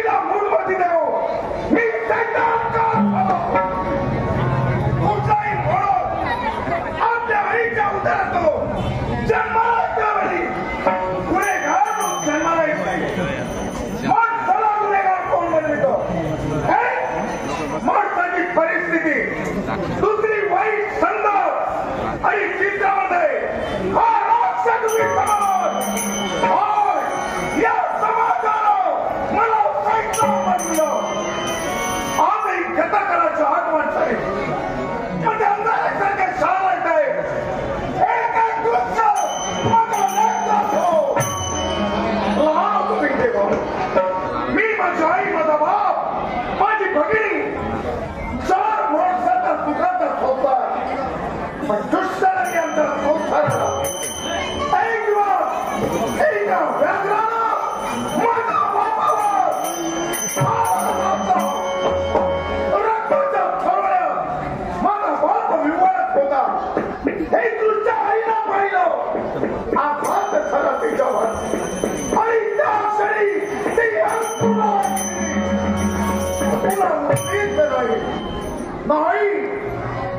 तिला मूडमध्ये देऊ. मी कुठलाही म्हणून आपल्या आईच्या उदरातून जन्माला त्यावेळी गुन्हेगार जन्माला येत नाही. माणसाला गुन्हेगार कोण बनवितो? माणसाची परिस्थिती दुसरी वाईट संदर्भ आणि चित्रामध्ये हा राक्षस समाज या समाजानं मला सैन्यात बनवलं. आजही कथाकाराची आठवण झाली. म्हणजे अंधारासारखे शाळेत आहे एक एक दृश्य माझा लेकरात हो. लहान होतो मी तेव्हा. मी, माझी आई, माझा बाप, माझी भगिनी 4 वर्षाचा दुखाचा होता. पण दुष्टाने आमचा संसार एक दिवस एका व्याघ्रानं माझ्या बापावर रक्ताच्या थरोळ्यात माझा बाप विवाहात होता. हे तुझ्या आईला पाहिलं. आघात झाला तिच्यावर आणि त्या क्षणी ती अंतुला नाही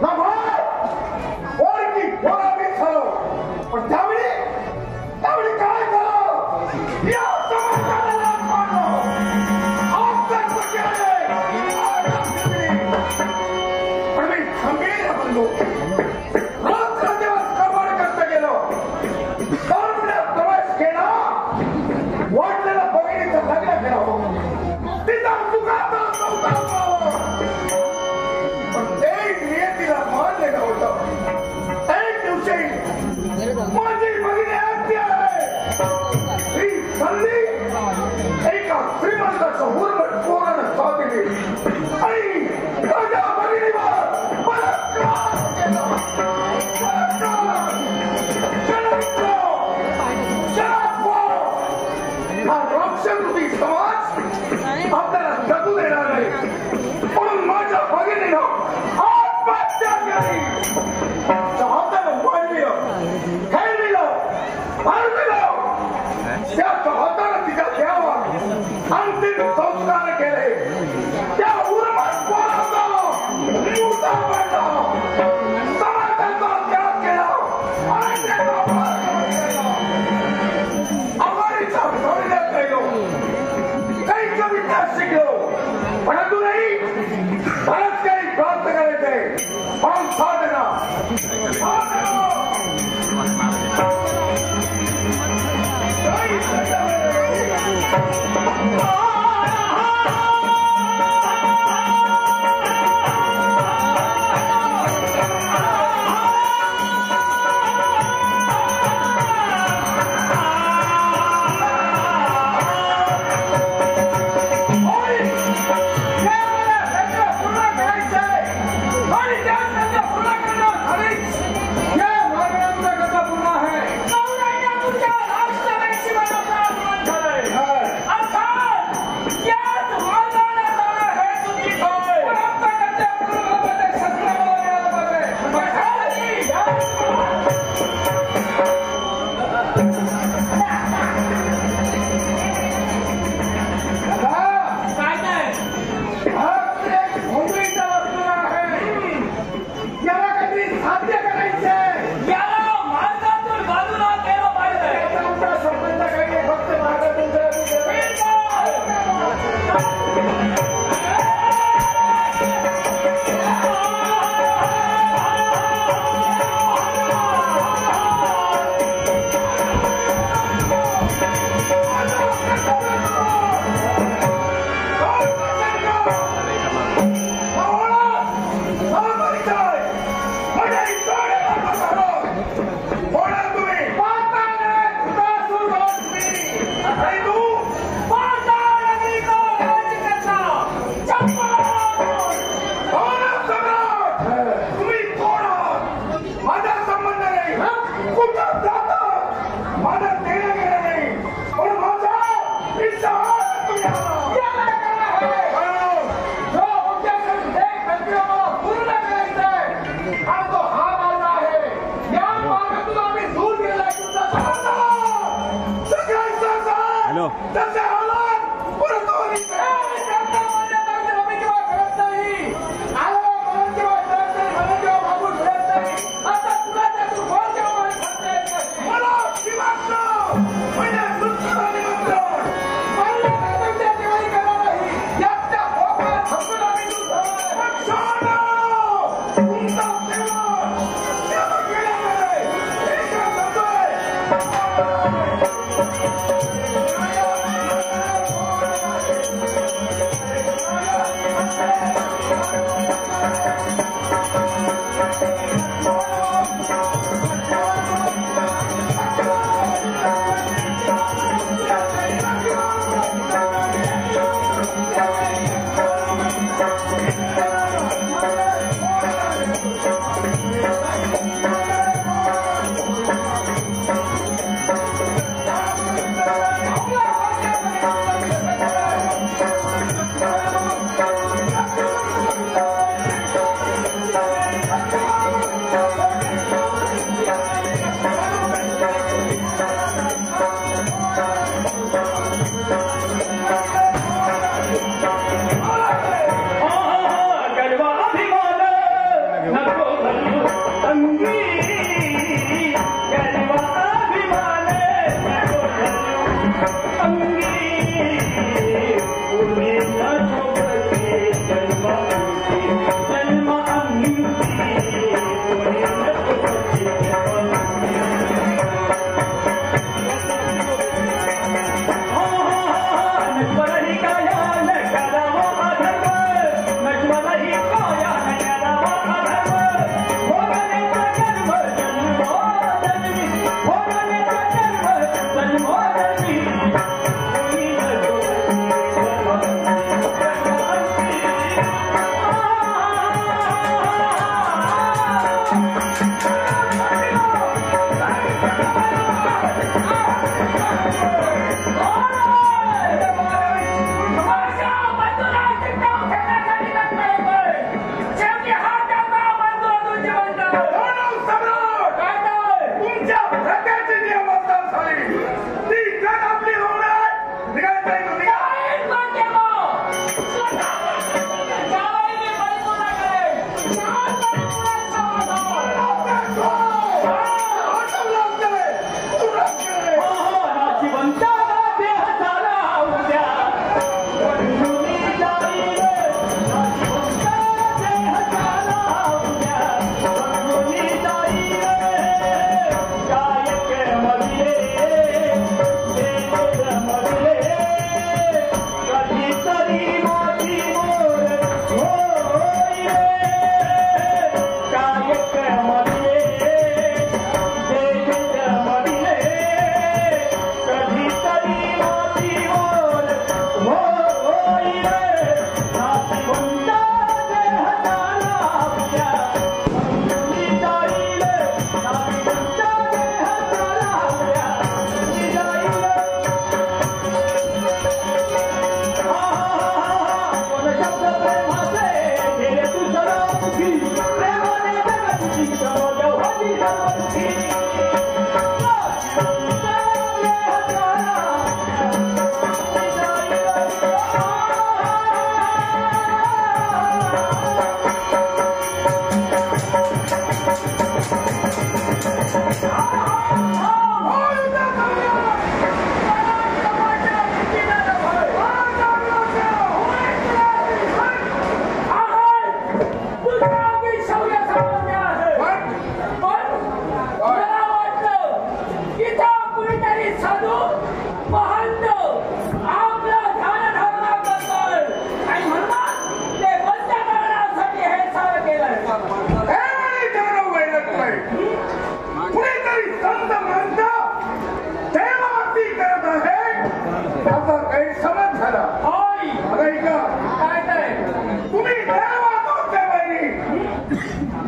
ना भाई ओळखी बोलावी झालो. पण त्यावेळी काय झालं? या समाजाला मारलं. पण मी खंबीर बनलो. रात्र दिवस कमाल करता गेलो. दरम्यान प्रवेश केला. वाटलेला बहिणीचं लग्न करावं. तिचा चुकाचा नव्हता. पण ते नियतीला मानलेलं होतं. एक दिवशी माझी बहिणी ऐकते आहे. ही संधी एका श्रीमंताच्या उर्मट पोरानं साधली आणि माझ्या बहिणीवर बलात्कार केला. हा राक्षसरूपी समाज आपल्याला जगू देणार नाही. म्हणून माझ्या भगिनीनं आत्महत्या केली. हातानं वाढविलं, खेळविलं, हरविलं. त्याच्या हातानं तिच्या द्यावा अंतिम संस्कार केले. त्या उर्मट पोराचा मुद्दा पडला. समाजाचा त्याग केला. आघाडीचा सोडण्यात गेलो. काही कविता शिकलो. परंतु नाही बरंच काही प्राप्त करायचंय. पण साधना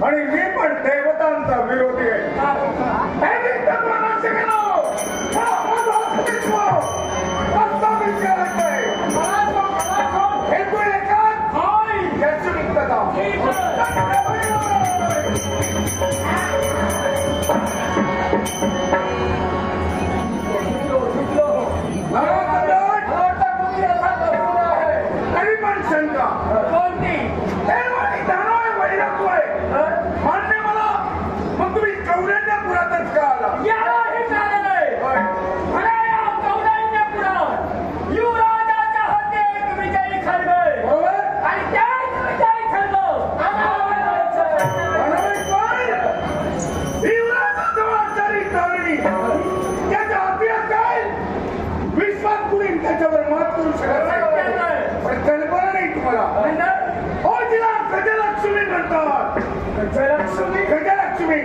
आणि मी पण देवतांचा विरोधी आहे. तरी पण शंका कोणती मान्य मला. मग तुम्ही कौरण्यपुरातच का आला? यालाही कारण आहे. खऱ्या या कौरण्यपुरात युवराजाच्या हाती एक विजयी खड्ग आणि त्याच विजयी खड्ग त्याच्या हाती काय विश्वास कुणी त्याच्यावर मात करू शकत नाही. पण कल्पना नाही तुम्हाला. हो तिला गजलक्ष्मी म्हणतात. गजलक्ष्मी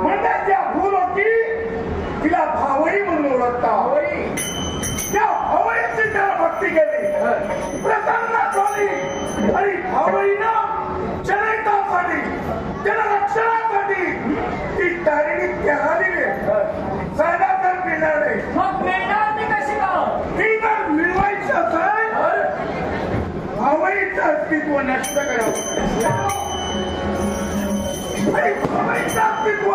म्हणजे त्या भूलोकी तिला भावई म्हणून ओळखतात. त्या भावईची त्याला भक्ती केली, प्रसन्न झाली आणि भावईनं जनहितासाठी जनरक्षणासाठी ती तारिणी त्याला दिली. साधा तर मिळणार नाही. मग मिळणार ती कशी का? ती जर मिळवायची असेल भावईचं अस्तित्व नष्ट करावं आणि भावईचं अस्तित्व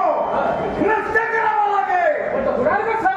नष्ट करावं लागेल.